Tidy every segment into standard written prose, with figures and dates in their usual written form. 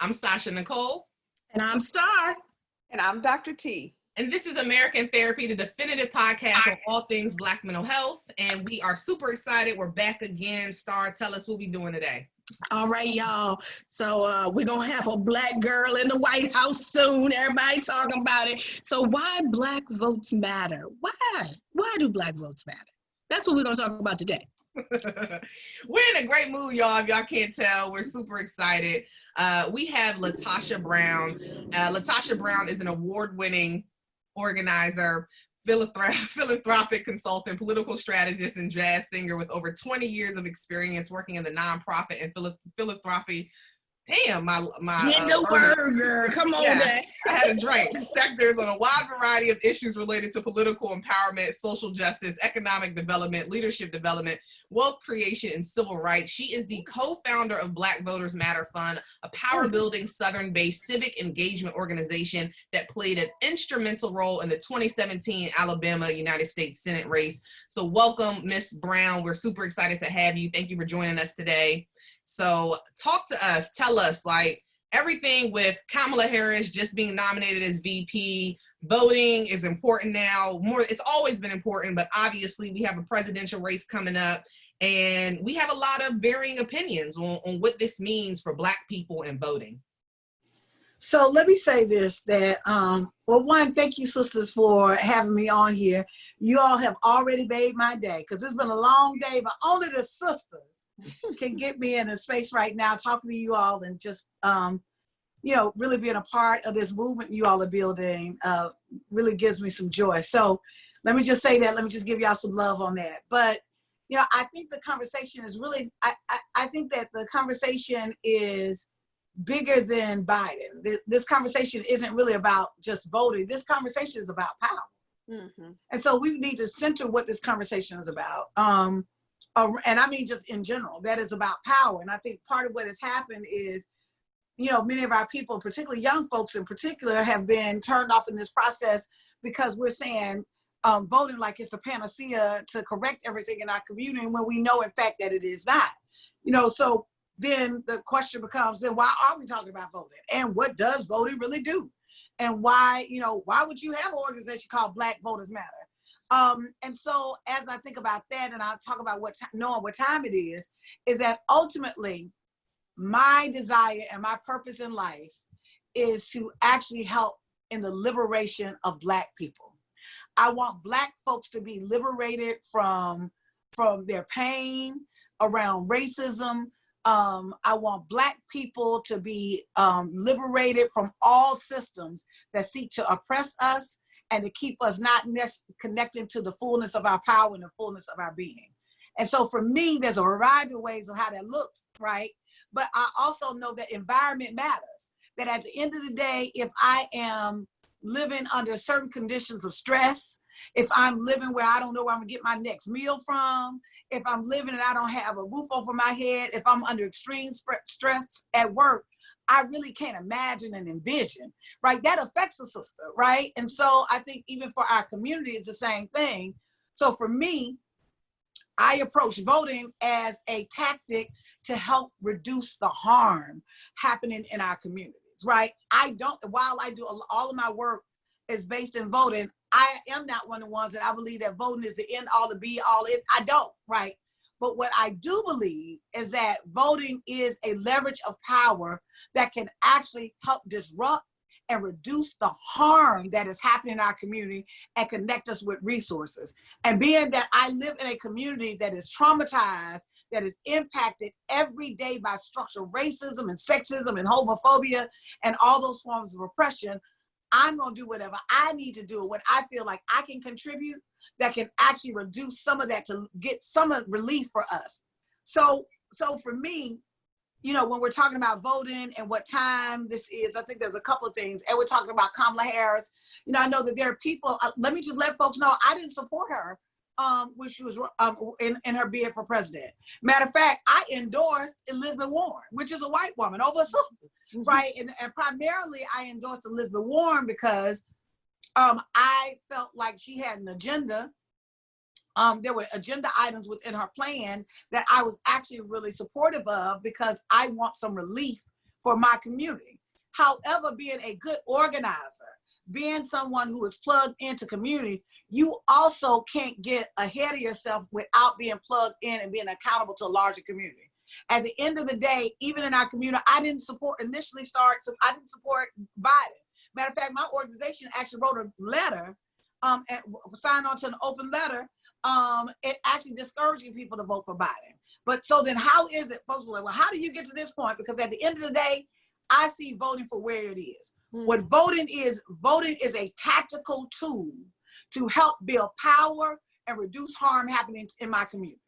I'm Sasha Nicole. And I'm Star. And I'm Dr. T. And this is Amerikan Therapy, the definitive podcast on all things Black mental health. And we are super excited. We're back again. Star, tell us what we're doing today. All right, y'all. So we're going to have a Black girl in the White House soon. Everybody talking about it. So why Black votes matter? Why do Black votes matter? That's what we're going to talk about today. We're in a great mood, y'all. If y'all can't tell, we're super excited. We have LaTosha Brown. LaTosha Brown is an award-winning organizer, philanthropic consultant, political strategist, and jazz singer with over 20 years of experience working in the nonprofit and philanthropy. Damn, my Get the word, girl. Come on, yes, I had a drink. Sectors on a wide variety of issues related to political empowerment, social justice, economic development, leadership development, wealth creation, and civil rights. She is the co-founder of Black Voters Matter Fund, a power-building Southern-based civic engagement organization that played an instrumental role in the 2017 Alabama United States Senate race. So welcome, Miss Brown. We're super excited to have you. Thank you for joining us today. So talk to us, tell us, like, everything with Kamala Harris just being nominated as VP, voting is important now. It's always been important, but obviously we have a presidential race coming up, and we have a lot of varying opinions on what this means for Black people and voting. So let me say this, that, well, one, thank you, sisters, for having me on here. You all have already made my day, because it's been a long day, but only the sisters can get me in a space right now talking to you all and just, really being a part of this movement you all are building really gives me some joy. So let me just say that. Let me just give y'all some love on that. But, I think the conversation is really, I think that the conversation is bigger than Biden. This conversation isn't really about just voting. This conversation is about power. Mm-hmm. And so we need to center what this conversation is about. And I mean, just in general, that is about power. And I think part of what has happened is, many of our people, particularly young folks in particular, have been turned off in this process because we're saying voting like it's the panacea to correct everything in our community, when we know, in fact, that it is not. So then the question becomes, then why are we talking about voting? And what does voting really do? And why would you have an organization called Black Voters Matter? And so as I think about that, and I'll talk about knowing what time it is that ultimately my desire and my purpose in life is to actually help in the liberation of Black people. I want Black folks to be liberated from their pain around racism. I want Black people to be liberated from all systems that seek to oppress us and to keep us not connected to the fullness of our power and the fullness of our being. And so for me, there's a variety of ways of how that looks, right? But I also know that environment matters. That at the end of the day, if I am living under certain conditions of stress, if I'm living where I don't know where I'm gonna get my next meal from, if I'm living and I don't have a roof over my head, if I'm under extreme stress at work, I really can't imagine and envision, right? That affects a sister, right? And so I think even for our community, it's the same thing. So for me, I approach voting as a tactic to help reduce the harm happening in our communities, right? While I do all of my work is based in voting, I am not one of the ones that I believe that voting is the end all, the be all. I don't, right? But what I do believe is that voting is a leverage of power that can actually help disrupt and reduce the harm that is happening in our community and connect us with resources. And being that I live in a community that is traumatized, that is impacted every day by structural racism and sexism and homophobia and all those forms of oppression, I'm gonna do whatever I need to do when I feel like I can contribute that can actually reduce some of that to get some relief for us. So for me, when we're talking about voting and what time this is, I think there's a couple of things. And we're talking about Kamala Harris. I know that there are people, let me just let folks know, I didn't support her when she was in her bid for president. Matter of fact, I endorsed Elizabeth Warren, which is a white woman, over a sister, mm-hmm. right? And primarily I endorsed Elizabeth Warren because I felt like she had an agenda. There were agenda items within her plan that I was actually really supportive of because I want some relief for my community. However, being a good organizer, being someone who is plugged into communities, you also can't get ahead of yourself without being plugged in and being accountable to a larger community. At the end of the day, even in our community, I didn't support Biden. Matter of fact, my organization actually wrote a letter, and signed on to an open letter, it actually discouraging people to vote for Biden. But so then how is it, folks were like, well, how do you get to this point? Because at the end of the day, I see voting for where it is. What voting is a tactical tool to help build power and reduce harm happening in my community.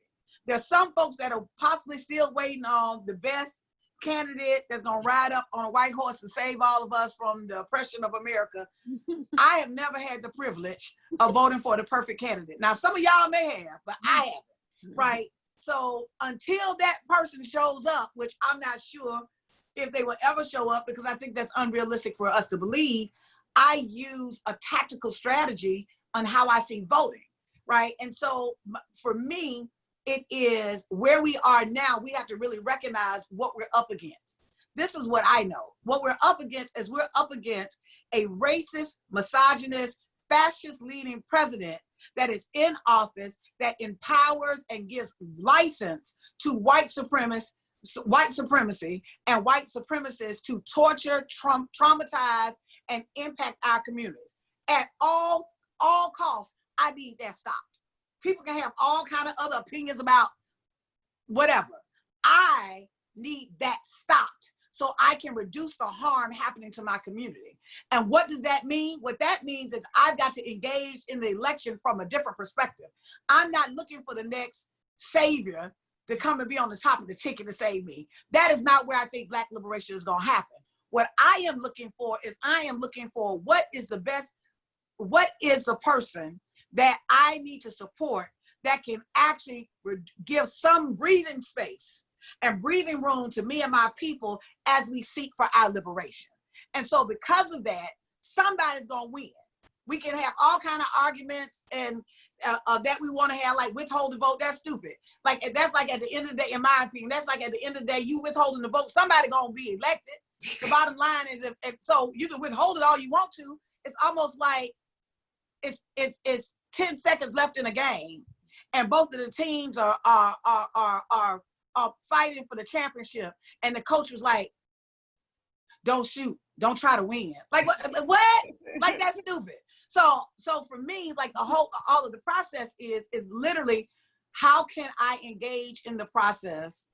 There's some folks that are possibly still waiting on the best candidate that's gonna ride up on a white horse to save all of us from the oppression of America. I have never had the privilege of voting for the perfect candidate. Now, some of y'all may have, but I haven't, right? So until that person shows up, which I'm not sure if they will ever show up, because I think that's unrealistic for us to believe, I use a tactical strategy on how I see voting, right? And so for me, it is where we are now. We have to really recognize what we're up against. This is what I know. What we're up against is we're up against a racist, misogynist, fascist leading president that is in office, that empowers and gives license to white supremacy and white supremacists to torture, traumatize, and impact our communities. At all costs, I need that stopped. People can have all kind of other opinions about whatever. I need that stopped so I can reduce the harm happening to my community. And what does that mean? What that means is I've got to engage in the election from a different perspective. I'm not looking for the next savior to come and be on the top of the ticket to save me. That is not where I think Black liberation is gonna happen. What I am looking for is what is the person that I need to support that can actually give some breathing space and breathing room to me and my people as we seek for our liberation. And so because of that, somebody's gonna win. We can have all kind of arguments and that we want to have, like withhold the vote, that's stupid. Like that's like at the end of the day, in my opinion, that's like at the end of the day, you withholding the vote, somebody gonna be elected. The bottom line is if so you can withhold it all you want to. It's almost like it's 10 seconds left in a game, and both of the teams are fighting for the championship, and the coach was like, "Don't shoot, don't try to win." Like what? Like that's stupid. So for me, like all of the process is literally how can I engage in the process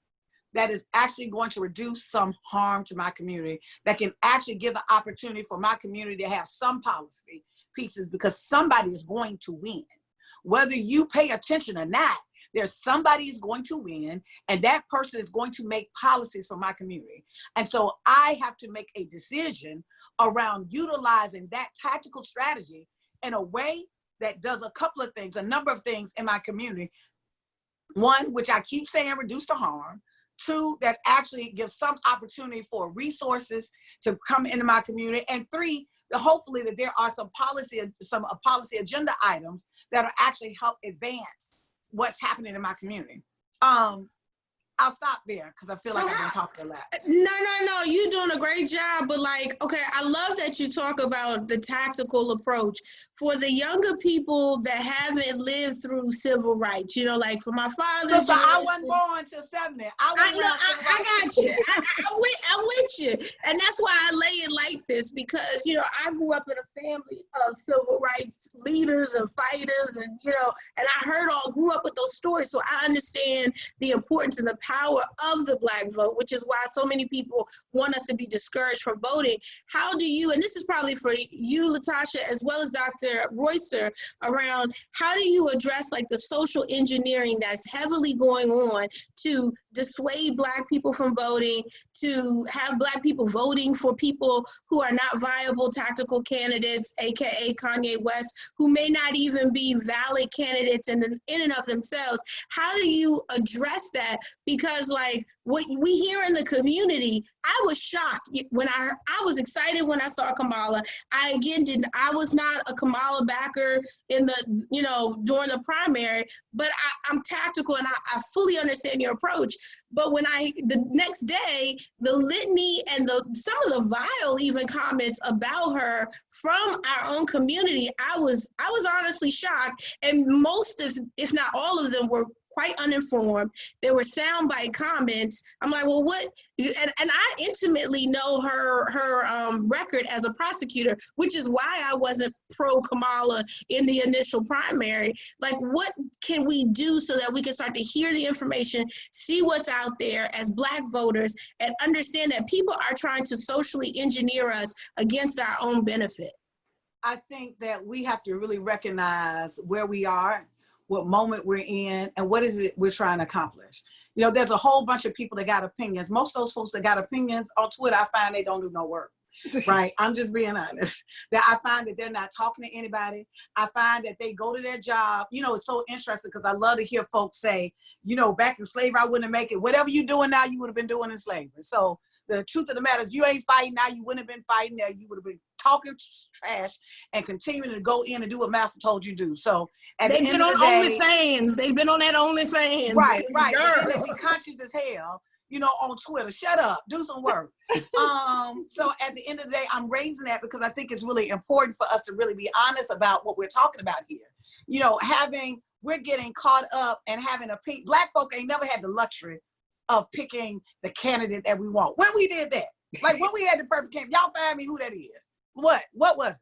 that is actually going to reduce some harm to my community, that can actually give the opportunity for my community to have some policy pieces, because somebody is going to win. Whether you pay attention or not, there's somebody is going to win, and that person is going to make policies for my community. And so I have to make a decision around utilizing that tactical strategy in a way that does a couple of things, a number of things in my community. One, which I keep saying, reduce the harm. Two, that actually gives some opportunity for resources to come into my community. And three, hopefully that there are some policy agenda items that will actually help advance what's happening in my community. I'll stop there because I feel like I've been talking a lot. No, you're doing a great job. But like, okay, I love that you talk about the tactical approach for the younger people that haven't lived through civil rights. You know, like for my father. So I wasn't born till 70. I got you. I'm with you. And that's why I lay it like this, because, you know, I grew up in a family of civil rights leaders and fighters, and, you know, and I grew up with those stories. So I understand the importance and the power of the Black vote, which is why so many people want us to be discouraged from voting. How do you, and this is probably for you, LaTosha, as well as Dr. Royster, around how do you address like the social engineering that's heavily going on to dissuade Black people from voting, to have Black people voting for people who are not viable tactical candidates, AKA Kanye West, who may not even be valid candidates in and of themselves? How do you address that? Because like what we hear in the community I was shocked when I was excited when I saw Kamala. I was not a Kamala backer in the, during the primary, but I'm tactical and I fully understand your approach. But when the next day, the litany and some of the vile even comments about her from our own community, I was honestly shocked. And most of, if not all of them, were quite uninformed. There were soundbite comments. I'm like, well, what? And I intimately know her record as a prosecutor, which is why I wasn't pro Kamala in the initial primary. Like, what can we do so that we can start to hear the information, see what's out there as Black voters, and understand that people are trying to socially engineer us against our own benefit? I think that we have to really recognize where we are, what moment we're in, and what is it we're trying to accomplish. There's a whole bunch of people that got opinions. Most of those folks that got opinions on Twitter, I find they don't do no work, right? I'm just being honest. That I find that they're not talking to anybody. I find that they go to their job. It's so interesting because I love to hear folks say, back in slavery, I wouldn't make it. Whatever you're doing now, you would have been doing in slavery. So the truth of the matter is, you ain't fighting now. You wouldn't have been fighting there. You would have been talking trash and continuing to go in and do what Master told you to do. So at they've the end been of on the day, OnlyFans. They've been on that OnlyFans. Right. Girl. They be conscious as hell, on Twitter. Shut up. Do some work. So at the end of the day, I'm raising that because I think it's really important for us to really be honest about what we're talking about here. We're getting caught up and having Black folk ain't never had the luxury of picking the candidate that we want. When we did that, like when we had the perfect candidate, y'all find me who that is. What was it?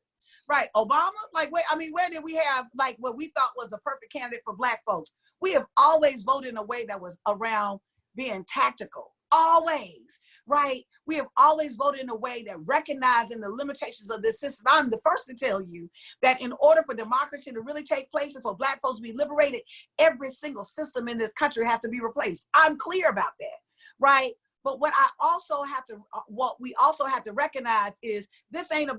Right, Obama? Where did we have what we thought was the perfect candidate for Black folks? We have always voted in a way that was around being tactical, always, right? We have always voted in a way that recognizing the limitations of this system. I'm the first to tell you that in order for democracy to really take place and for Black folks to be liberated, every single system in this country has to be replaced. I'm clear about that, right? But what we also have to recognize is this ain't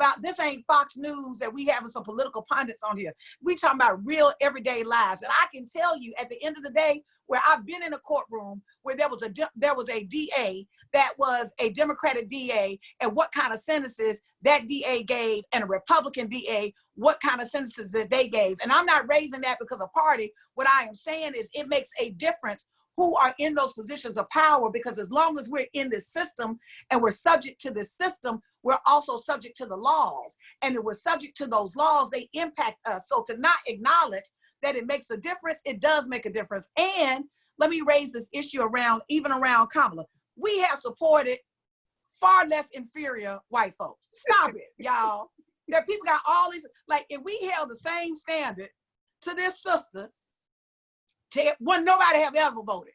Fox News that we having some political pundits on here. We talking about real everyday lives. And I can tell you at the end of the day, where I've been in a courtroom where there was a DA that was a Democratic DA, and what kind of sentences that DA gave, and a Republican DA, what kind of sentences that they gave. And I'm not raising that because of party. What I am saying is it makes a difference who are in those positions of power, because as long as we're in this system and we're subject to this system, we're also subject to the laws. And if we're subject to those laws, they impact us. So to not acknowledge that it makes a difference, it does make a difference. And let me raise this issue around Kamala. We have supported far less inferior white folks. Stop it, y'all. That people got all these, if we held the same standard to this sister, when nobody have ever voted,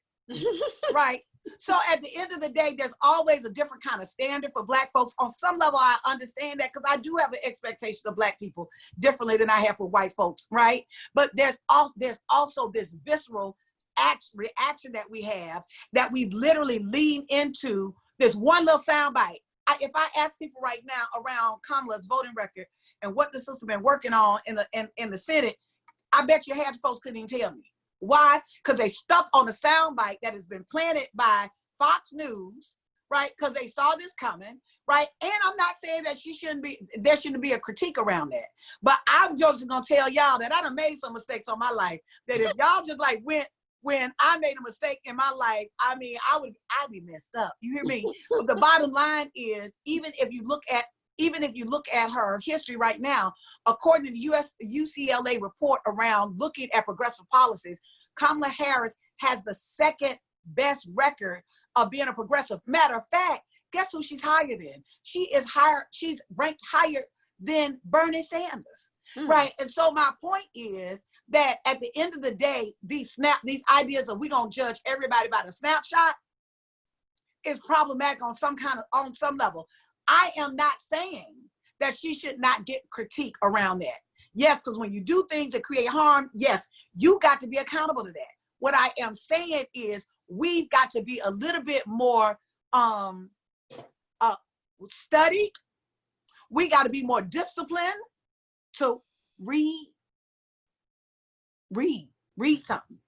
right? So at the end of the day, there's always a different kind of standard for Black folks. On some level, I understand that because I do have an expectation of Black people differently than I have for white folks, right? But there's also this visceral reaction that we have, that we literally lean into this one little soundbite. If I ask people right now around Kamala's voting record and what the system been working on in the Senate, I bet you half the folks couldn't even tell me. Why? Because they stuck on a soundbite that has been planted by Fox News, right? Because they saw this coming, right? And I'm not saying that there shouldn't be a critique around that. But I'm just gonna tell y'all that I done made some mistakes on my life. That if y'all just went when I made a mistake in my life, I'd be messed up. You hear me? But the bottom line is, even if you look at her history right now, according to the UCLA report around looking at progressive policies, Kamala Harris has the second best record of being a progressive. Matter of fact, guess who she's higher than? She's ranked higher than Bernie Sanders, right? And so my point is that at the end of the day, these ideas of we gonna judge everybody by the snapshot is problematic on some level. I am not saying that she should not get critique around that. Yes, because when you do things that create harm, yes, you got to be accountable to that. What I am saying is we've got to be a little bit more studied. We got to be more disciplined to read something,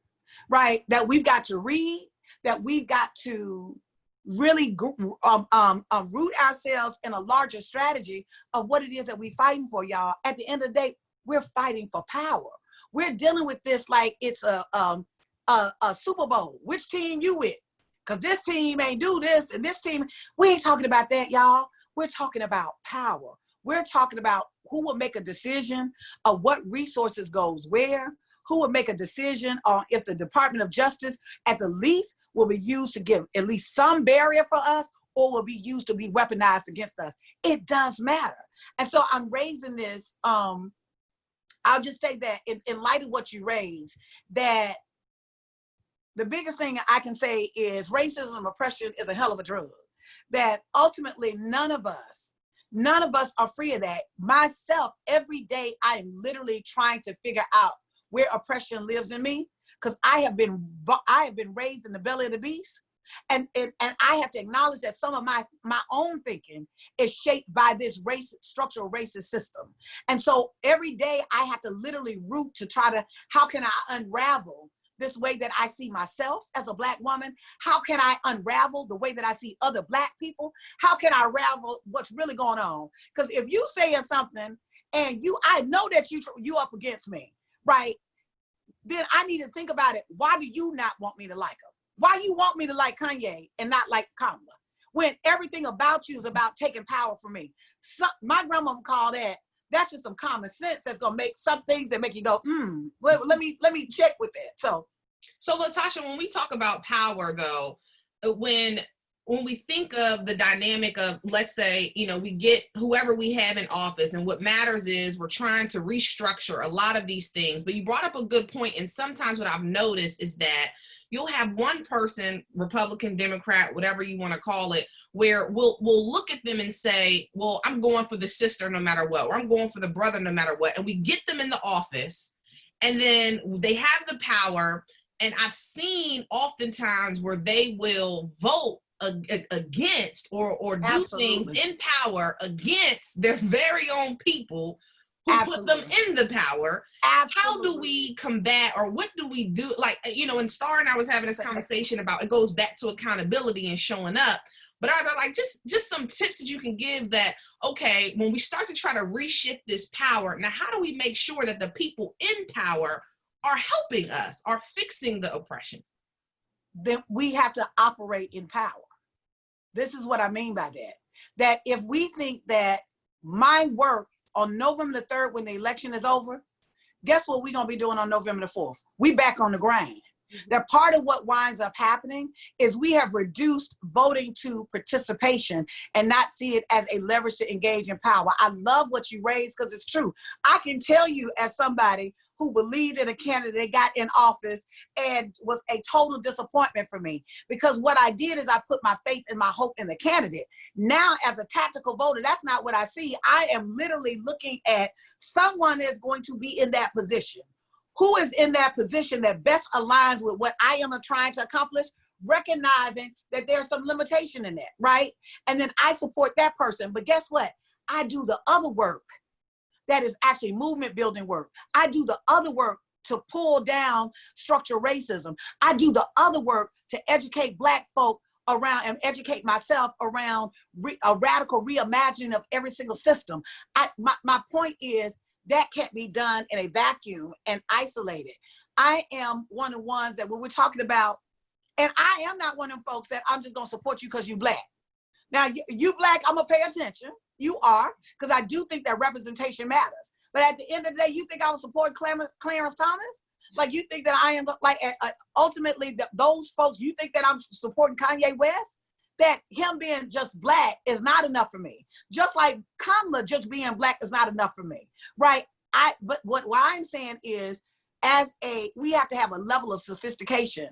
right? That we've got to read, that we've got to really root ourselves in a larger strategy of what it is that we're fighting for, y'all. At the end of the day, we're fighting for power. We're dealing with this like it's a Super Bowl. Which team you with? Because this team ain't do this and this team, we ain't talking about that, y'all. We're talking about power. We're talking about who will make a decision of what resources goes where, who will make a decision on if the Department of Justice at the least will be used to give at least some barrier for us or will be used to be weaponized against us. It does matter. And so I'm raising this, I'll just say that in light of what you raised, that the biggest thing I can say is racism and oppression is a hell of a drug. That ultimately none of us are free of that. Myself, every day I am literally trying to figure out where oppression lives in me, because I have been raised in the belly of the beast, and I have to acknowledge that some of my own thinking is shaped by this structural racist system. And so every day I have to literally root to try to, how can I unravel this way that I see myself as a Black woman? How can I unravel the way that I see other Black people? How can I unravel what's really going on? Because if you saying something and I know that you up against me, right? Then I need to think about it. Why do you not want me to like him? Why you want me to like Kanye and not like Kamala? When everything about you is about taking power from me. So, my grandmama called that's just some common sense that's gonna make some things that make you go, let me check with that. So LaTosha, when we talk about power though, when we think of the dynamic of, let's say, we get whoever we have in office, and what matters is we're trying to restructure a lot of these things. But you brought up a good point, and sometimes what I've noticed is that you'll have one person, Republican, Democrat, whatever you want to call it, where we'll look at them and say, well, I'm going for the sister no matter what, or I'm going for the brother no matter what. And we get them in the office, and then they have the power. And I've seen oftentimes where they will vote against or do things in power against their very own people who put them in the power. How do we combat, or what do we do? Like, and Star and I was having this conversation about, it goes back to accountability and showing up. But are there like just some tips that you can give that, okay, when we start to try to reshift this power, now how do we make sure that the people in power are helping us, are fixing the oppression? Then we have to operate in power. This is what I mean by that. That if we think that my work on November the 3rd, when the election is over, guess what we're going to be doing on November the 4th? We back on the grind. That part of what winds up happening is we have reduced voting to participation and not see it as a leverage to engage in power. I love what you raised because it's true. I can tell you as somebody who believed in a candidate, got in office, and was a total disappointment for me. Because what I did is I put my faith and my hope in the candidate. Now, as a tactical voter, that's not what I see. I am literally looking at someone is going to be in that position. Who is in that position that best aligns with what I am trying to accomplish, recognizing that there's some limitation in that, right? And then I support that person. But guess what? I do the other work that is actually movement building work. I do the other work to pull down structural racism. I do the other work to educate Black folk around and educate myself around a radical reimagining of every single system. My point is that can't be done in a vacuum and isolated. I am one of the ones that when we're talking about, and I am not one of them folks that I'm just gonna support you because you Black. Now, you Black, I'm gonna pay attention. You are, because I do think that representation matters. But at the end of the day, you think I would support Clarence Thomas? Like, you think that I am, like, ultimately, those folks, you think that I'm supporting Kanye West? That him being just Black is not enough for me. Just like Kamala just being Black is not enough for me, right? But what I'm saying is, we have to have a level of sophistication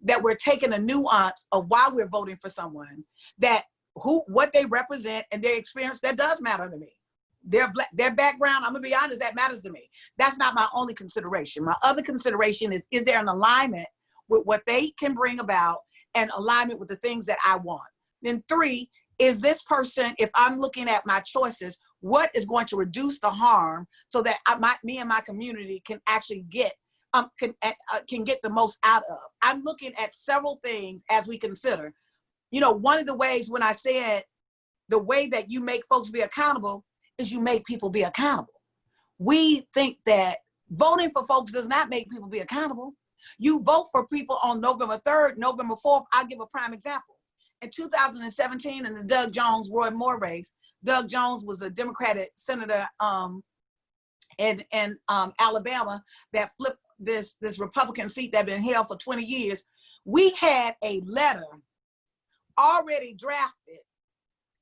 that we're taking a nuance of why we're voting for someone, that what they represent and their experience, that does matter to me. Their background, I'm gonna be honest, that matters to me. That's not my only consideration. My other consideration is there an alignment with what they can bring about and alignment with the things that I want? Then 3, is this person, if I'm looking at my choices, what is going to reduce the harm so that me and my community can actually get can get the most out of? I'm looking at several things as we consider. You know, one of the ways when I said the way that you make folks be accountable is you make people be accountable. We think that voting for folks does not make people be accountable. You vote for people on November 3rd, November 4th. I'll give a prime example. In 2017, in the Doug Jones-Roy Moore race, Doug Jones was a Democratic senator in Alabama that flipped this Republican seat that had been held for 20 years. We had a letter already drafted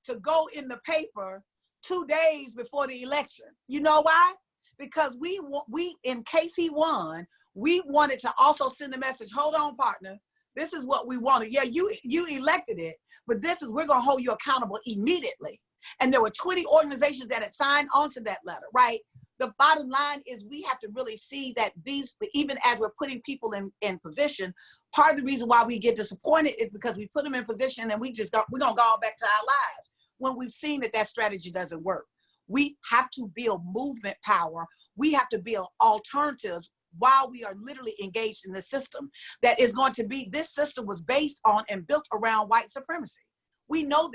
to go in the paper 2 days before the election. You know why? Because we in case he won, we wanted to also send a message. Hold on, partner. This is what we wanted. Yeah, you elected it, but we're gonna hold you accountable immediately. And there were 20 organizations that had signed onto that letter, right? The bottom line is we have to really see that even as we're putting people in position, part of the reason why we get disappointed is because we put them in position and we're gonna go on back to our lives when we've seen that strategy doesn't work. We have to build movement power. We have to build alternatives while we are literally engaged in the system that is going to be, this system was based on and built around white supremacy. We know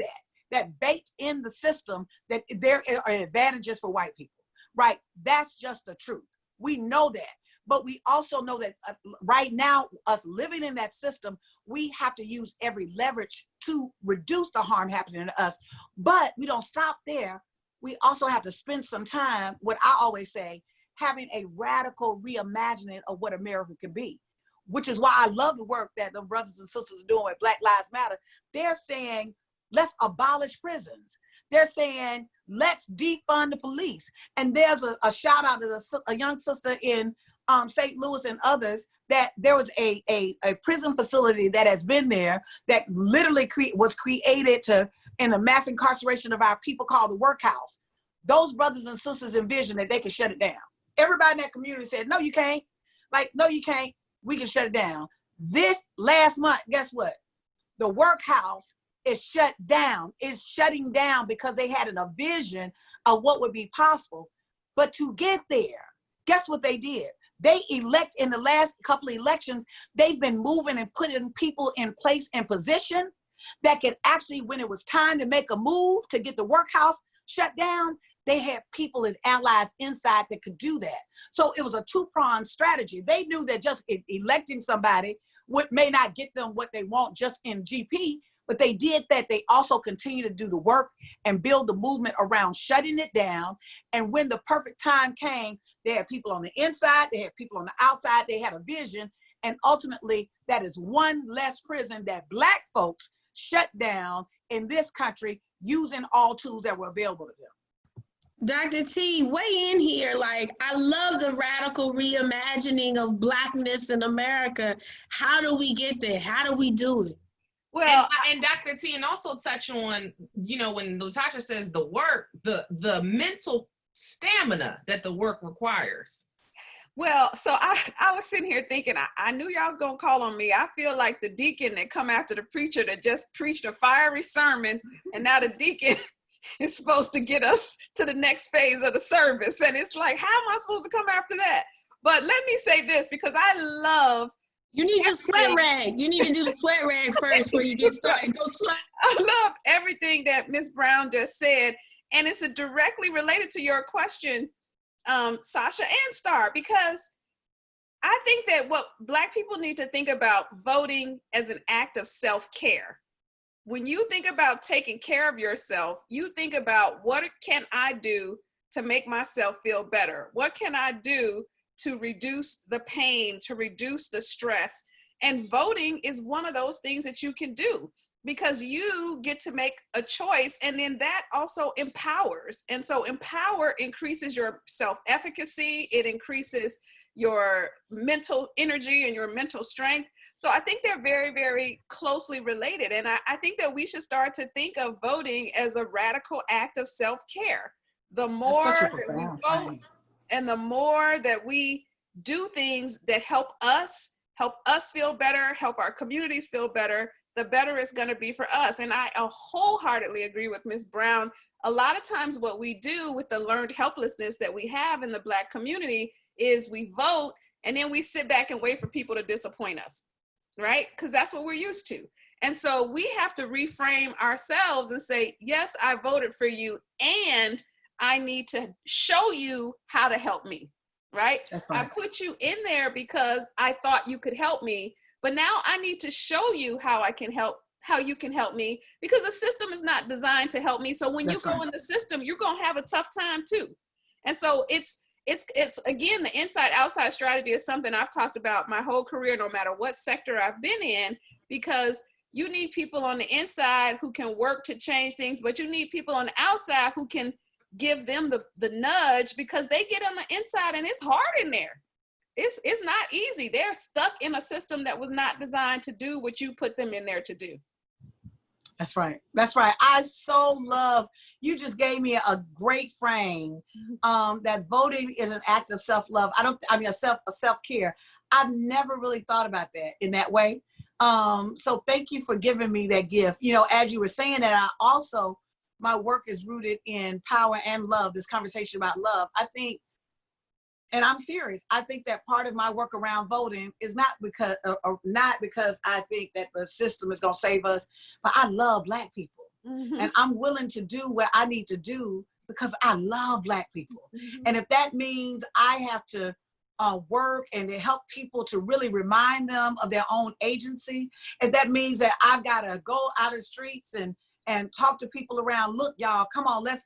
that baked in the system that there are advantages for white people, right? That's just the truth. We know that, but we also know that right now, us living in that system, we have to use every leverage to reduce the harm happening to us, but we don't stop there. We also have to spend some time, what I always say, having a radical reimagining of what America can be, which is why I love the work that the brothers and sisters are doing with Black Lives Matter. They're saying, let's abolish prisons. They're saying, let's defund the police. And there's a shout out to a young sister in St. Louis and others that there was a prison facility that has been there that literally was created in a mass incarceration of our people called the workhouse. Those brothers and sisters envisioned that they could shut it down. Everybody in that community said, no, you can't. Like, no, you can't. We can shut it down. This last month, guess what? The workhouse is shut down. It's shutting down because they had a vision of what would be possible. But to get there, guess what they did? They elect in the last couple of elections, they've been moving and putting people in place and position that could actually, when it was time to make a move to get the workhouse shut down, they had people and allies inside that could do that. So it was a two-pronged strategy. They knew that just electing somebody may not get them what they want just in GP, but they did that. They also continue to do the work and build the movement around shutting it down. And when the perfect time came, they had people on the inside, they had people on the outside, they had a vision. And ultimately, that is one less prison that Black folks shut down in this country using all tools that were available to them. Dr. T, weigh in here. Like, I love the radical reimagining of Blackness in America. How do we get there? How do we do it? Well, and Dr. T, and also touch on, you know, when LaTosha says the work, the mental stamina that the work requires. Well, so I was sitting here thinking, I knew y'all was going to call on me. I feel like the deacon that come after the preacher that just preached a fiery sermon, and now the deacon is supposed to get us to the next phase of the service. And it's like, how am I supposed to come after that? But let me say this, because I love. You need your sweat rag. You need to do the sweat rag first before you get started. Go sweat. I love everything that Ms. Brown just said. And it's directly related to your question, Sasha and Star, because I think that what Black people need to think about voting as an act of self-care. When you think about taking care of yourself, you think about, what can I do to make myself feel better? What can I do to reduce the pain, to reduce the stress? And voting is one of those things that you can do, because you get to make a choice, and then that also empowers. And so empower increases your self-efficacy, it increases your mental energy and your mental strength. So I think they're very, very closely related. And I think that we should start to think of voting as a radical act of self-care. The more that we vote and the more that we do things that help us feel better, help our communities feel better, the better it's going to be for us. And I wholeheartedly agree with Ms. Brown. A lot of times what we do with the learned helplessness that we have in the Black community is we vote and then we sit back and wait for people to disappoint us, right? Because that's what we're used to. And so we have to reframe ourselves and say, yes, I voted for you, and I need to show you how to help me, right? That's right. I put you in there because I thought you could help me, but now I need to show you how you can help me, because the system is not designed to help me. So when you go in the system, you're going to have a tough time too. And so it's again, the inside outside strategy is something I've talked about my whole career, no matter what sector I've been in, because you need people on the inside who can work to change things, but you need people on the outside who can give them the nudge, because they get on the inside and it's hard in there. It's not easy. They're stuck in a system that was not designed to do what you put them in there to do. That's right. That's right. I so love, you just gave me a great frame, that voting is an act of self-love. A self-care. I've never really thought about that in that way. So thank you for giving me that gift. You know, as you were saying that, my work is rooted in power and love, this conversation about love. I think, and I'm serious, I think that part of my work around voting is not because I think that the system is going to save us, but I love Black people. And I'm willing to do what I need to do because I love Black people. And if that means I have to work and to help people to really remind them of their own agency, if that means that I've got to go out of the streets and talk to people around, look, y'all, come on, let's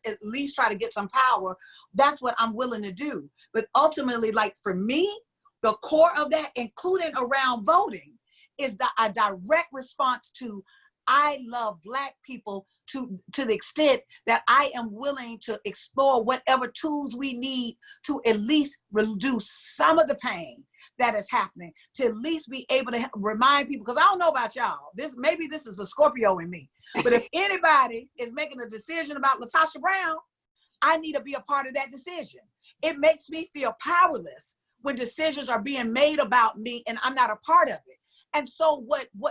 at least try to get some power. That's what I'm willing to do. But ultimately, like for me, the core of that, including around voting, is a direct response to, I love Black people to the extent that I am willing to explore whatever tools we need to at least reduce some of the pain that is happening, to at least be able to remind people, because I don't know about y'all, maybe this is the Scorpio in me, but if anybody is making a decision about LaTosha Brown, I need to be a part of that decision. It makes me feel powerless when decisions are being made about me and I'm not a part of it. And so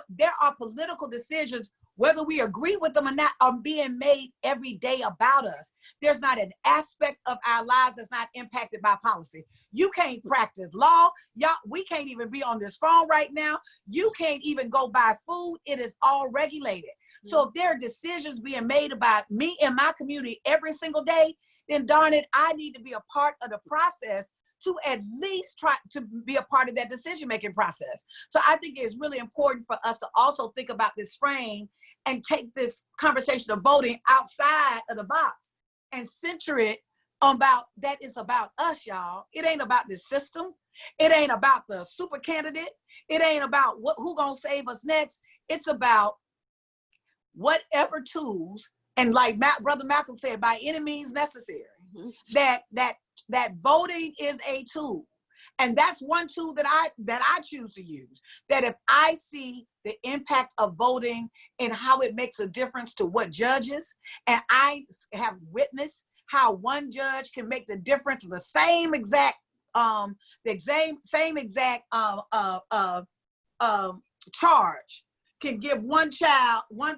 there are political decisions, whether we agree with them or not, are being made every day about us. There's not an aspect of our lives that's not impacted by policy. You can't practice law. Y'all, we can't even be on this phone right now. You can't even go buy food. It is all regulated. So if there are decisions being made about me and my community every single day, then darn it, I need to be a part of the process to at least try to be a part of that decision-making process. So I think it's really important for us to also think about this frame and take this conversation of voting outside of the box and center it about that it's about us, y'all. It ain't about the system. It ain't about the super candidate. It ain't about who gonna save us next. It's about whatever tools, and like Brother Malcolm said, by any means necessary, that voting is a tool. And that's one tool that I choose to use. That if I see the impact of voting and how it makes a difference to what judges, and I have witnessed how one judge can make the difference of the same exact charge, can give one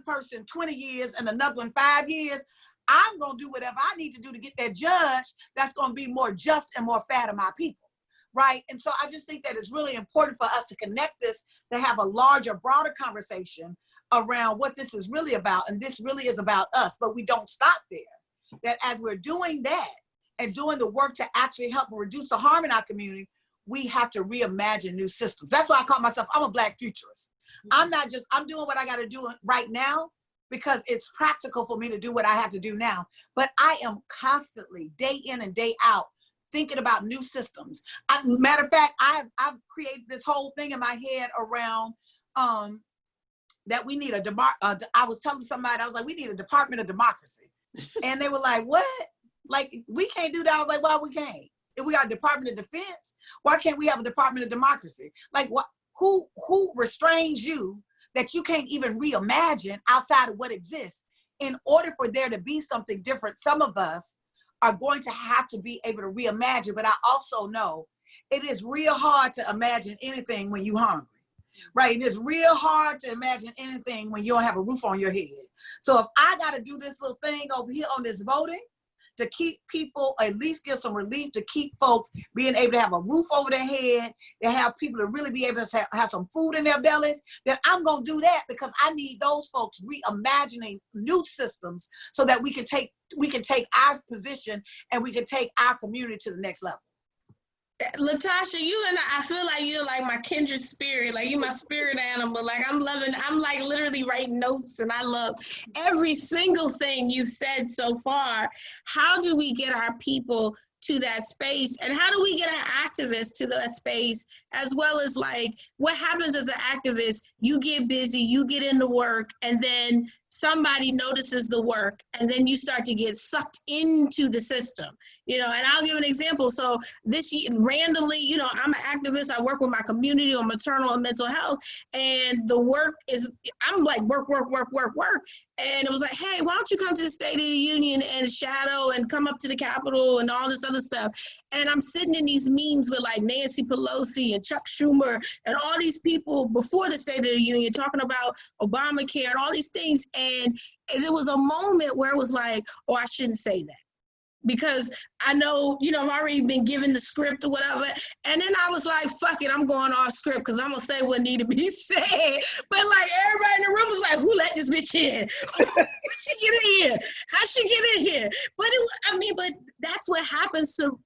person 20 years and another one 5 years. I'm gonna do whatever I need to do to get that judge that's gonna be more just and more fair to my people. Right. And so I just think that it's really important for us to connect this, to have a larger, broader conversation around what this is really about. And this really is about us, but we don't stop there. That as we're doing that and doing the work to actually help reduce the harm in our community, we have to reimagine new systems. That's why I call myself, I'm a Black futurist. I'm doing what I got to do right now because it's practical for me to do what I have to do now. But I am constantly, day in and day out, thinking about new systems. Matter of fact, I've created this whole thing in my head around that we need I was telling somebody, I was like, we need a Department of Democracy. And they were like, what? Like, we can't do that. I was like, well, we can't. If we got a Department of Defense, why can't we have a Department of Democracy? Like, who restrains you that you can't even reimagine outside of what exists? In order for there to be something different, some of us are going to have to be able to reimagine. But I also know it is real hard to imagine anything when you're hungry, right? It is real hard to imagine anything when you don't have a roof on your head. So if I got to do this little thing over here on this voting to keep people, at least give some relief to keep folks being able to have a roof over their head, to have people to really be able to have some food in their bellies, then I'm going to do that, because I need those folks reimagining new systems so that we can take our position and we can take our community to the next level. LaTosha, you and I feel like you're like my kindred spirit, like you're my spirit animal. Like I'm like literally writing notes, and I love every single thing you've said so far. How do we get our people to that space, and how do we get our activists to that space, as well as like what happens as an activist? You get busy, you get into work, and then somebody notices the work, and then you start to get sucked into the system, you know. And I'll give an example. So this year, randomly, you know, I'm an activist. I work with my community on maternal and mental health, and the work is, I'm like work. And it was like, hey, why don't you come to the State of the Union and shadow and come up to the Capitol and all this other stuff. And I'm sitting in these meetings with like Nancy Pelosi and Chuck Schumer and all these people before the State of the Union talking about Obamacare and all these things. And it was a moment where it was like, oh, I shouldn't say that, because I know, you know, I've already been given the script or whatever. And then I was like, fuck it, I'm going off script, because I'm going to say what need to be said. But like everybody in the room was like, who let this bitch in? How she get in here? How she get in here? But but that's what happens to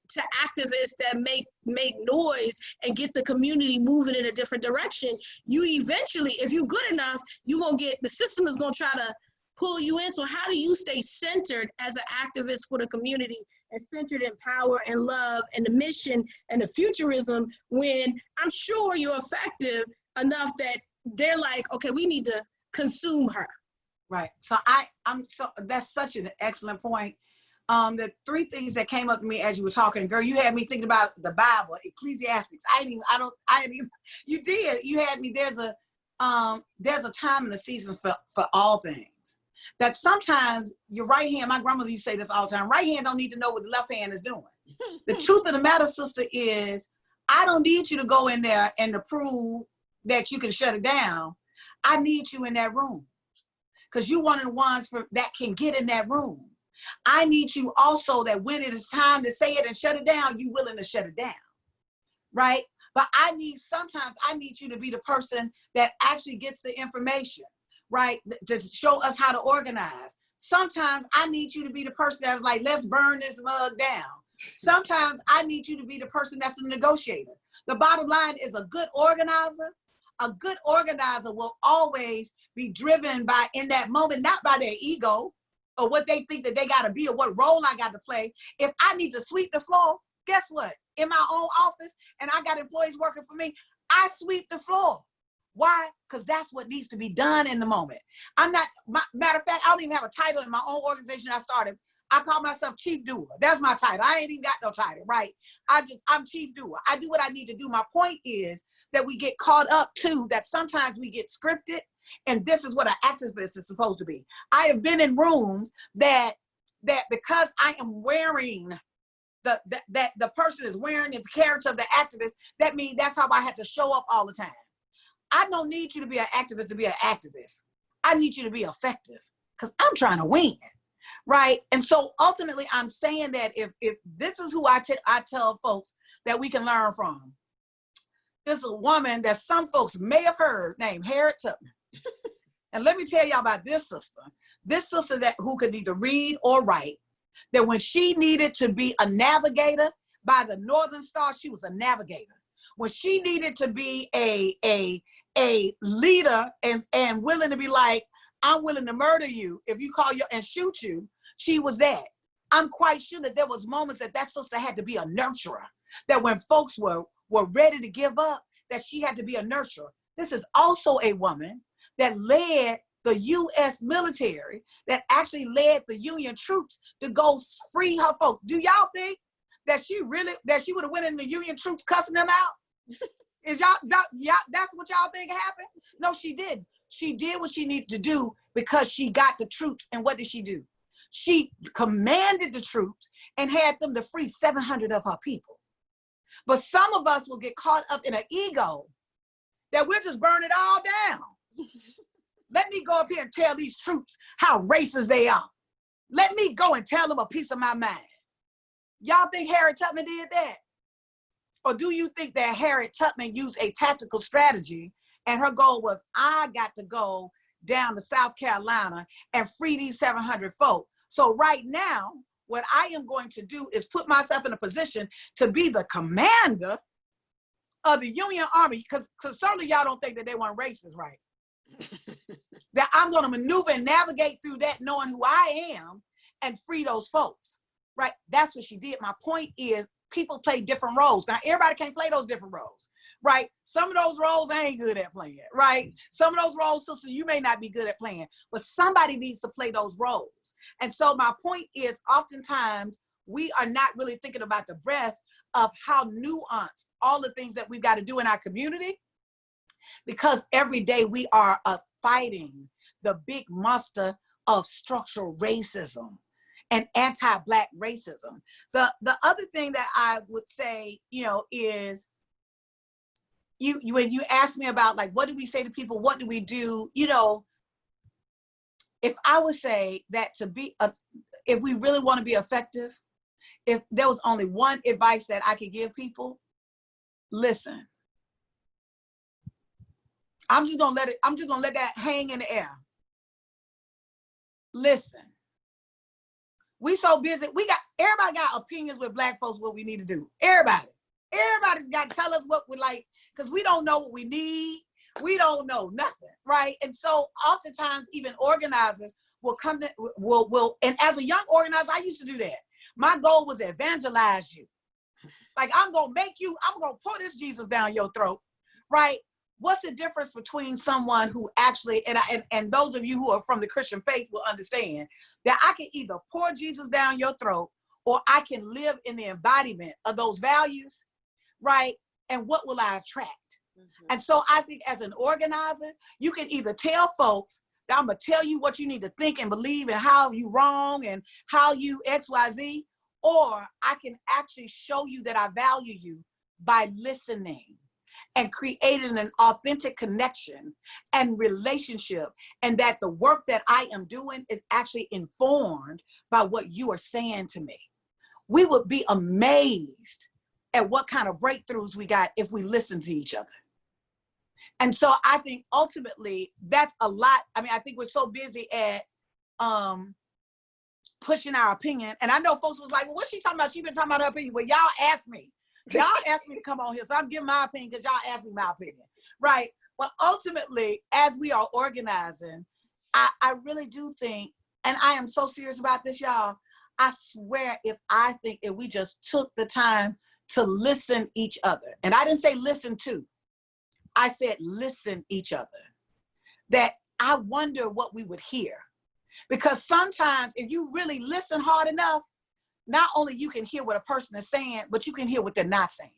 activists that make noise and get the community moving in a different direction. You eventually, if you're good enough, you're going to get, the system is going to try to pull you in. So how do you stay centered as an activist for the community and centered in power and love and the mission and the futurism, when I'm sure you're effective enough that they're like, okay, we need to consume her. Right. So that's such an excellent point. The three things that came up to me as you were talking, girl, you had me thinking about the Bible, Ecclesiastics. You did. You had me, there's a time and a season for all things. That sometimes your right hand, my grandmother used to say this all the time, right hand don't need to know what the left hand is doing. The truth of the matter, sister, is I don't need you to go in there and to prove that you can shut it down. I need you in that room, because you're one of the ones that can get in that room. I need you also, that when it is time to say it and shut it down, you're willing to shut it down, right? But sometimes I need you to be the person that actually gets the information, right? To show us how to organize. Sometimes I need you to be the person that's like, let's burn this mug down. Sometimes I need you to be the person that's a negotiator. The bottom line is a good organizer will always be driven by, in that moment, not by their ego or what they think that they got to be or what role I got to play. If I need to sweep the floor, guess what? In my own office, and I got employees working for me, I sweep the floor. Why? Because that's what needs to be done in the moment. Matter of fact, I don't even have a title in my own organization I started. I call myself Chief Doer. That's my title. I ain't even got no title, right? I'm Chief Doer. I do what I need to do. My point is that we get caught up too, that sometimes we get scripted, and this is what an activist is supposed to be. I have been in rooms that because I am wearing that the person is wearing the character of the activist, that means that's how I have to show up all the time. I don't need you to be an activist to be an activist. I need you to be effective, because I'm trying to win, right? And so ultimately, I'm saying that if this is who I tell folks that we can learn from, this is a woman that some folks may have heard named Harriet Tubman. And let me tell y'all about this sister who could neither read or write, that when she needed to be a navigator by the Northern Star, she was a navigator. When she needed to be a leader and willing to be like, I'm willing to murder you if you call and shoot you, she was that. I'm quite sure that there was moments that sister had to be a nurturer, that when folks were ready to give up, that she had to be a nurturer. This is also a woman that led the U.S. military, that actually led the Union troops to go free her folks. Do y'all think that she would have went in the Union troops cussing them out? Is that's what y'all think happened? No, she didn't. She did what she needed to do because she got the troops. And what did she do? She commanded the troops and had them to free 700 of her people. But some of us will get caught up in an ego that we'll just burn it all down. Let me go up here and tell these troops how racist they are. Let me go and tell them a piece of my mind. Y'all think Harriet Tubman did that? Or do you think that Harriet Tubman used a tactical strategy and her goal was, I got to go down to South Carolina and free these 700 folk. So right now, what I am going to do is put myself in a position to be the commander of the Union Army, because certainly y'all don't think that they weren't racist, right? That I'm going to maneuver and navigate through that knowing who I am and free those folks, right? That's what she did. My point is people play different roles. Now, everybody can't play those different roles, right? Some of those roles I ain't good at playing, right? Some of those roles, sister, you may not be good at playing, but somebody needs to play those roles. And so my point is oftentimes we are not really thinking about the breadth of how nuanced all the things that we've got to do in our community, because every day we are fighting the big monster of structural racism and anti-Black racism. The other thing that I would say, is when you ask me about like, what do we say to people? What do we do? If I would say that if we really want to be effective, if there was only one advice that I could give people, listen. I'm just gonna let that hang in the air. Listen. We so busy. Everybody got opinions with Black folks what we need to do. Everybody got to tell us what we like, because we don't know what we need. We don't know nothing, right? And so oftentimes even organizers will come to, and as a young organizer, I used to do that. My goal was to evangelize you. Like, I'm going to pour this Jesus down your throat, right? What's the difference between someone who actually, and those of you who are from the Christian faith will understand that I can either pour Jesus down your throat or I can live in the embodiment of those values, right? And what will I attract? Mm-hmm. And so I think as an organizer, you can either tell folks that I'm going to tell you what you need to think and believe and how you wrong and how you XYZ, or I can actually show you that I value you by listening and creating an authentic connection and relationship, and that the work that I am doing is actually informed by what you are saying to me. We would be amazed at what kind of breakthroughs we got if we listen to each other. And so I think ultimately that's a lot. I mean, I think we're so busy at pushing our opinion. And I know folks was like, well, what's she talking about? She been talking about her opinion. Well, y'all asked me. Y'all asked me to come on here, so I'm giving my opinion because y'all asked me my opinion, right? But ultimately, as we are organizing, I really do think, and I am so serious about this, y'all, I swear if we just took the time to listen each other, and I didn't say listen to, I said listen each other, that I wonder what we would hear. Because sometimes if you really listen hard enough, not only you can hear what a person is saying, but you can hear what they're not saying.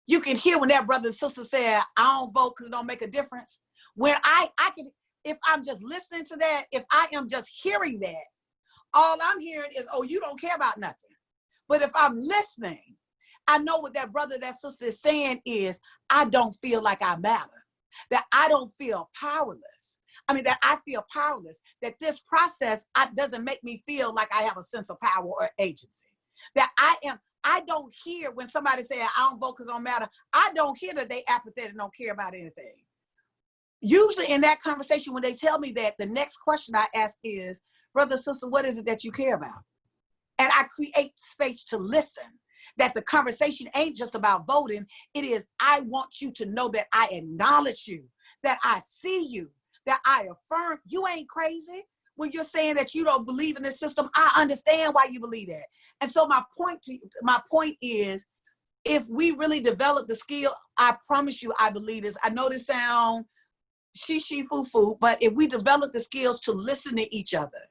You can hear when that brother and sister said, I don't vote because it don't make a difference. When I can, if I'm just listening to that, if I am just hearing that, all I'm hearing is, oh, you don't care about nothing. But if I'm listening, I know what that brother, that sister is saying is, I don't feel like I matter, that I don't feel powerless. I mean, that I feel powerless, that this process doesn't make me feel like I have a sense of power or agency. That I don't hear when somebody says, I don't vote because it don't matter. I don't hear that they apathetic and don't care about anything. Usually in that conversation, when they tell me that, the next question I ask is, brother, sister, what is it that you care about? And I create space to listen, that the conversation ain't just about voting. It is, I want you to know that I acknowledge you, that I see you, that I affirm. You ain't crazy when you're saying that you don't believe in this system. I understand why you believe that. And so my point is, if we really develop the skill, I promise you, I believe this. I know this sound foo-foo, but if we develop the skills to listen to each other,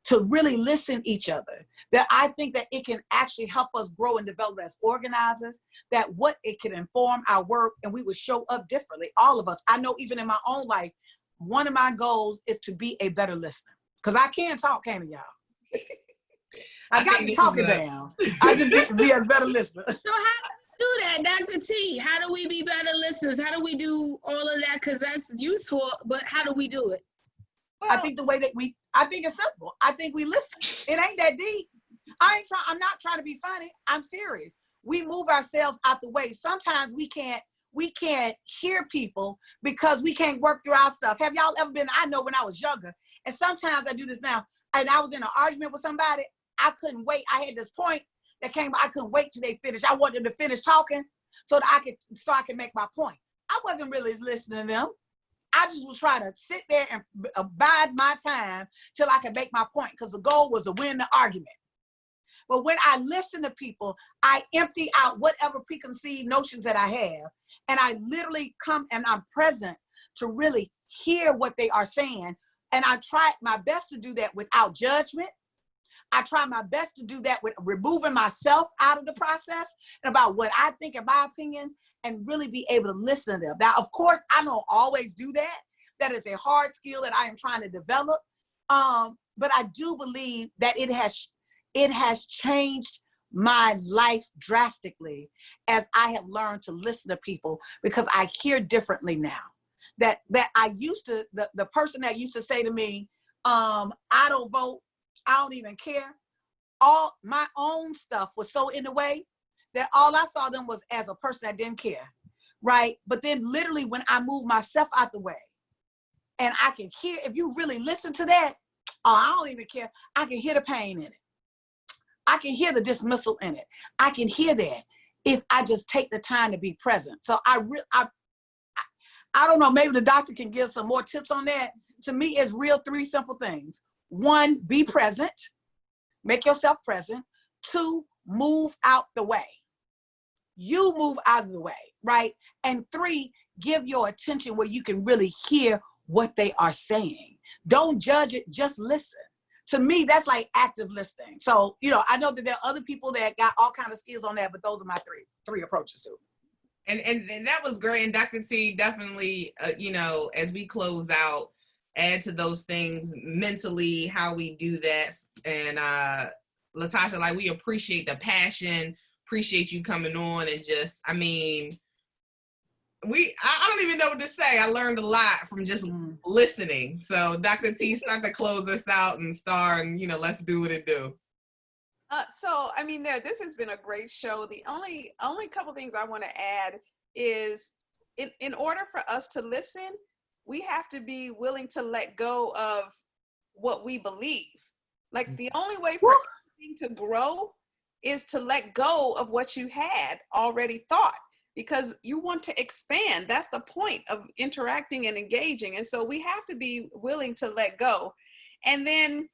to really listen to each other, that I think that it can actually help us grow and develop as organizers, that what it can inform our work, and we would show up differently, all of us. I know even in my own life, one of my goals is to be a better listener. Because I can talk, can't I, y'all? I got to talk it down. I just need to be a better listener. So how do we do that, Dr. T? How do we be better listeners? How do we do all of that? Because that's useful, but how do we do it? Well, I think the way that I think it's simple. I think we listen. It ain't that deep. I'm not trying to be funny. I'm serious. We move ourselves out the way. Sometimes we can't hear people because we can't work through our stuff. Have y'all ever been, I know when I was younger, and sometimes I do this now, and I was in an argument with somebody, I couldn't wait. I had this point that came, I couldn't wait till they finished. I wanted them to finish talking so that I could make my point. I wasn't really listening to them. I just was trying to sit there and abide my time till I could make my point, because the goal was to win the argument. But when I listen to people, I empty out whatever preconceived notions that I have, and I literally come and I'm present to really hear what they are saying. And I try my best to do that without judgment. I try my best to do that with removing myself out of the process and about what I think and my opinions, and really be able to listen to them. Now, of course, I don't always do that. That is a hard skill that I am trying to develop. But I do believe that it has changed my life drastically as I have learned to listen to people, because I hear differently now. That I used to, the person that used to say to me, I don't vote, I don't even care. All my own stuff was so in the way that all I saw them was as a person that didn't care, right? But then literally when I move myself out the way, and I can hear, if you really listen to that, oh, I don't even care. I can hear the pain in it. I can hear the dismissal in it. I can hear that if I just take the time to be present. So I don't know, maybe the doctor can give some more tips on that. To me, it's real 3 simple things. 1, be present. Make yourself present. 2, move out the way. You move out of the way, right? And 3, give your attention where you can really hear what they are saying. Don't judge it, just listen. To me, that's like active listening. So, I know that there are other people that got all kinds of skills on that, but those are my three approaches to it. And that was great. And Dr. T, definitely, as we close out, add to those things mentally, how we do that. And LaTosha, like, we appreciate the passion, appreciate you coming on, and just, I don't even know what to say. I learned a lot from just listening. So Dr. T, start to close us out and start, and let's do what it do. This has been a great show. The only couple things I want to add is, in order for us to listen, we have to be willing to let go of what we believe. Like, the only way for anything to grow is to let go of what you had already thought, because you want to expand. That's the point of interacting and engaging. And so we have to be willing to let go. And then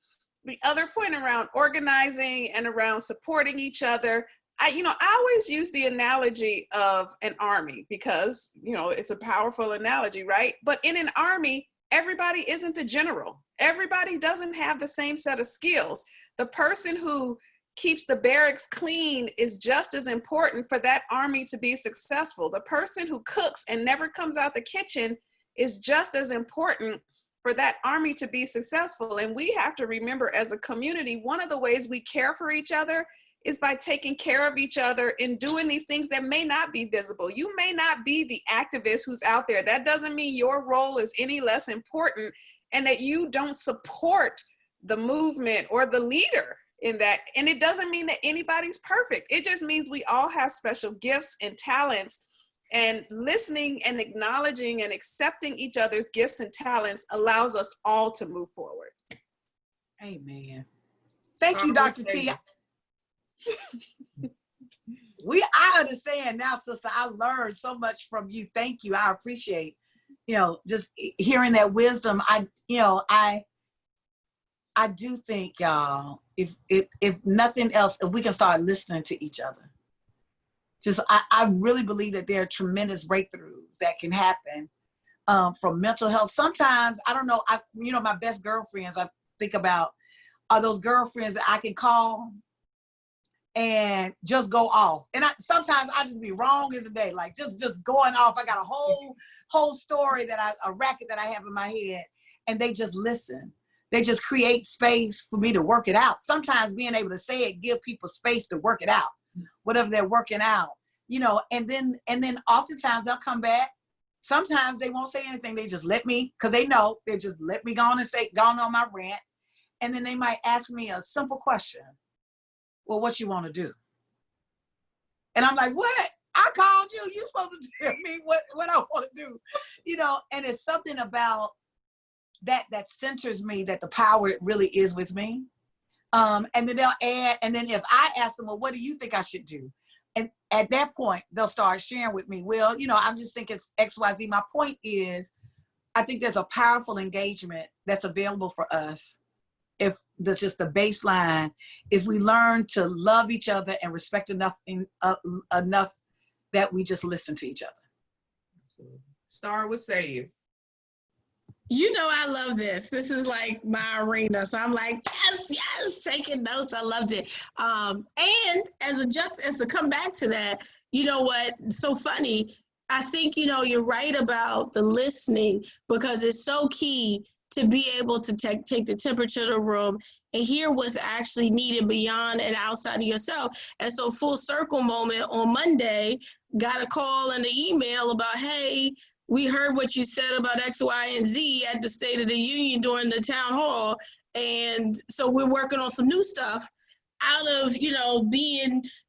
the other point around organizing and around supporting each other, I always use the analogy of an army, because, it's a powerful analogy, right? But in an army, everybody isn't a general. Everybody doesn't have the same set of skills. The person who keeps the barracks clean is just as important for that army to be successful. The person who cooks and never comes out the kitchen is just as important for that army to be successful. And we have to remember, as a community, one of the ways we care for each other is by taking care of each other and doing these things that may not be visible. You may not be the activist who's out there. That doesn't mean your role is any less important and that you don't support the movement or the leader in that. And it doesn't mean that anybody's perfect. It just means we all have special gifts and talents, and listening and acknowledging and accepting each other's gifts and talents allows us all to move forward. Amen. Thank you, Dr. T. I understand now, sister. I learned so much from you. Thank you. I appreciate, just hearing that wisdom. I do think, y'all, if nothing else, if we can start listening to each other. I really believe that there are tremendous breakthroughs that can happen from mental health. Sometimes, I don't know, my best girlfriends, I think about, are those girlfriends that I can call and just go off. And sometimes I just be wrong as a day, like just going off. I got a whole story a racket that I have in my head, and they just listen. They just create space for me to work it out. Sometimes being able to say it, give people space to work it out, whatever they're working out, and then oftentimes they'll come back. Sometimes they won't say anything. They just let me, because they know, they just let me go on and go on my rant. And then they might ask me a simple question. Well, what you want to do? And I'm like, what? I called you. You're supposed to tell me what I want to do. You know, and it's something about that centers me, that the power really is with me. And then they'll add, and then if I ask them, well, what do you think I should do? And at that point, they'll start sharing with me, well, you know, I'm just thinking XYZ. My point is, I think there's a powerful engagement that's available for us if that's just the baseline, if we learn to love each other and respect enough that we just listen to each other. Absolutely. Star, what say you? You know, I love this. This is like my arena. So I'm like, yes, taking notes. I loved it. And as to come back to that, you know what? So funny. I think, you know, you're right about the listening, because it's so key to be able to take the temperature of the room and hear what's actually needed beyond and outside of yourself. And so full circle moment on Monday, got a call and an email about, hey, we heard what you said about X, Y, and Z at the State of the Union during the town hall. And so we're working on some new stuff out of, you know,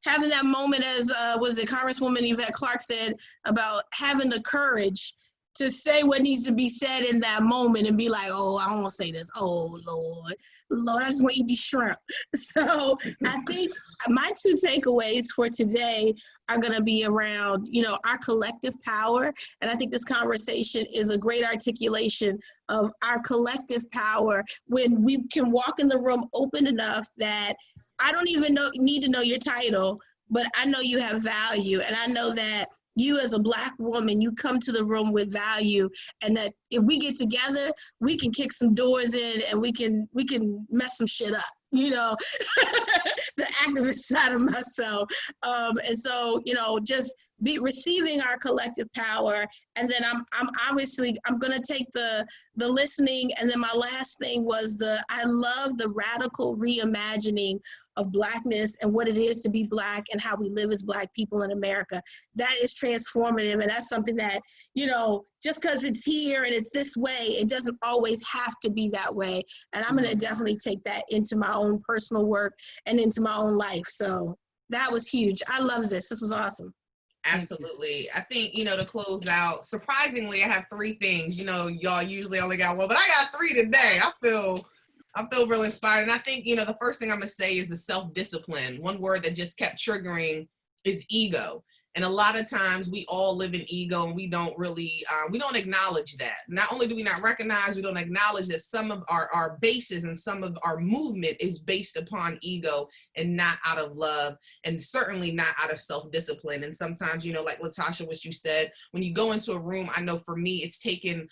having that moment, as was it Congresswoman Yvette Clarke said, about having the courage to say what needs to be said in that moment and be like, oh, I don't want to say this. Oh, Lord, I just want to eat these shrimp. So I think my two takeaways for today are going to be around, you know, our collective power. And I think this conversation is a great articulation of our collective power when we can walk in the room open enough that I don't even need to know your title, but I know you have value. And I know that you as a Black woman, you come to the room with value, and that if we get together, we can kick some doors in and we can mess some shit up, you know, the activist side of myself. And so, you know, just be receiving our collective power. And then I'm going to take the listening. And then my last thing was I love the radical reimagining of Blackness and what it is to be Black and how we live as Black people in America. That is transformative. And that's something that, you know, just because it's here and it's this way, it doesn't always have to be that way. And I'm going to definitely take that into my own personal work and into my own life. So that was huge. I love this. This was awesome. Absolutely. I think, you know, to close out, surprisingly, I have 3 things. You know, y'all usually only got 1, but I got 3 today. I feel really inspired. And I think, you know, the first thing I'm going to say is the self-discipline. One word that just kept triggering is ego. And a lot of times we all live in ego, and we don't really, we don't acknowledge that. Not only do we not recognize, we don't acknowledge that some of our bases and some of our movement is based upon ego and not out of love, and certainly not out of self-discipline. And sometimes, you know, like LaTosha, what you said, when you go into a room, I know for me, it's taken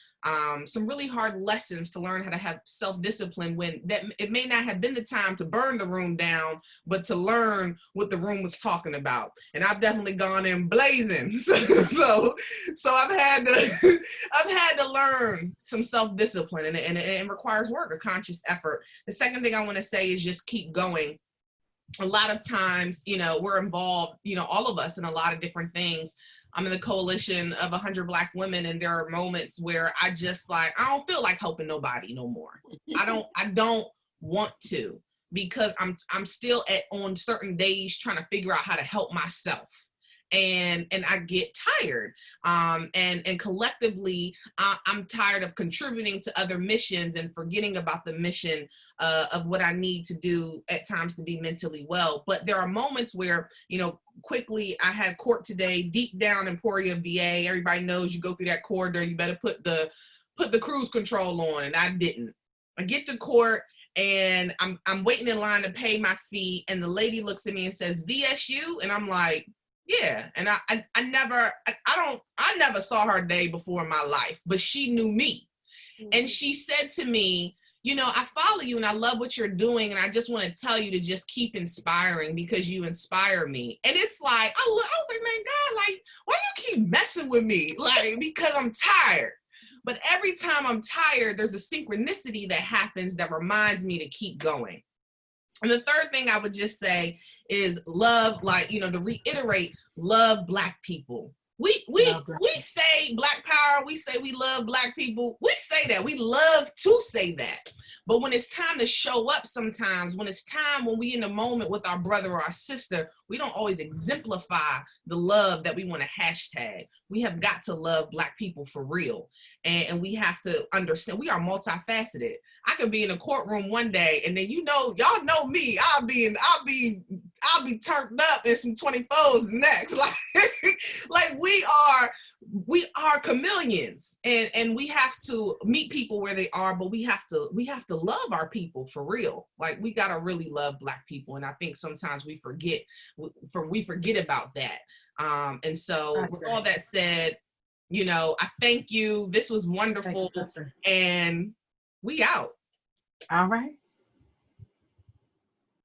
some really hard lessons to learn how to have self-discipline when that it may not have been the time to burn the room down, but to learn what the room was talking about. And I've definitely gone in blazing. So I've had to learn some self-discipline, and it requires work, a conscious effort. The second thing I want to say is just keep going. A lot of times, you know, we're involved, you know, all of us, in a lot of different things. I'm in the coalition of 100 Black women, and there are moments where I just I don't feel like helping nobody no more. I don't want to, because I'm still on certain days trying to figure out how to help myself. And I get tired. And collectively, I'm tired of contributing to other missions and forgetting about the mission of what I need to do at times to be mentally well. But there are moments where, you know, quickly, I had court today, deep down in Emporia, VA. Everybody knows you go through that corridor, you better put the cruise control on, and I didn't. I get to court, and I'm waiting in line to pay my fee, and the lady looks at me and says, VSU? And I'm like, yeah. And I never saw her day before in my life, but she knew me. Mm-hmm. And she said to me, you know, I follow you and I love what you're doing, and I just want to tell you to just keep inspiring, because you inspire me. And it's like, I was like, man, God, like, why you keep messing with me? Like, because I'm tired. But every time I'm tired, there's a synchronicity that happens that reminds me to keep going. And the third thing I would just say is love, like, you know, to reiterate, love Black people. We say Black power, we say we love Black people. We say that. We love to say that. But when it's time to show up sometimes, when we in the moment with our brother or our sister, we don't always exemplify the love that we want to hashtag. We have got to love Black people for real. And we have to understand we are multifaceted. I could be in a courtroom one day and then, y'all know me, I'll be turned up in some 24s next. Like we are chameleons, and we have to meet people where they are, but we have to love our people for real. Like, we gotta really love Black people, and I think sometimes we forget about that. And so with all that said, I thank you. This was wonderful. Thank you, sister. And we out. All right.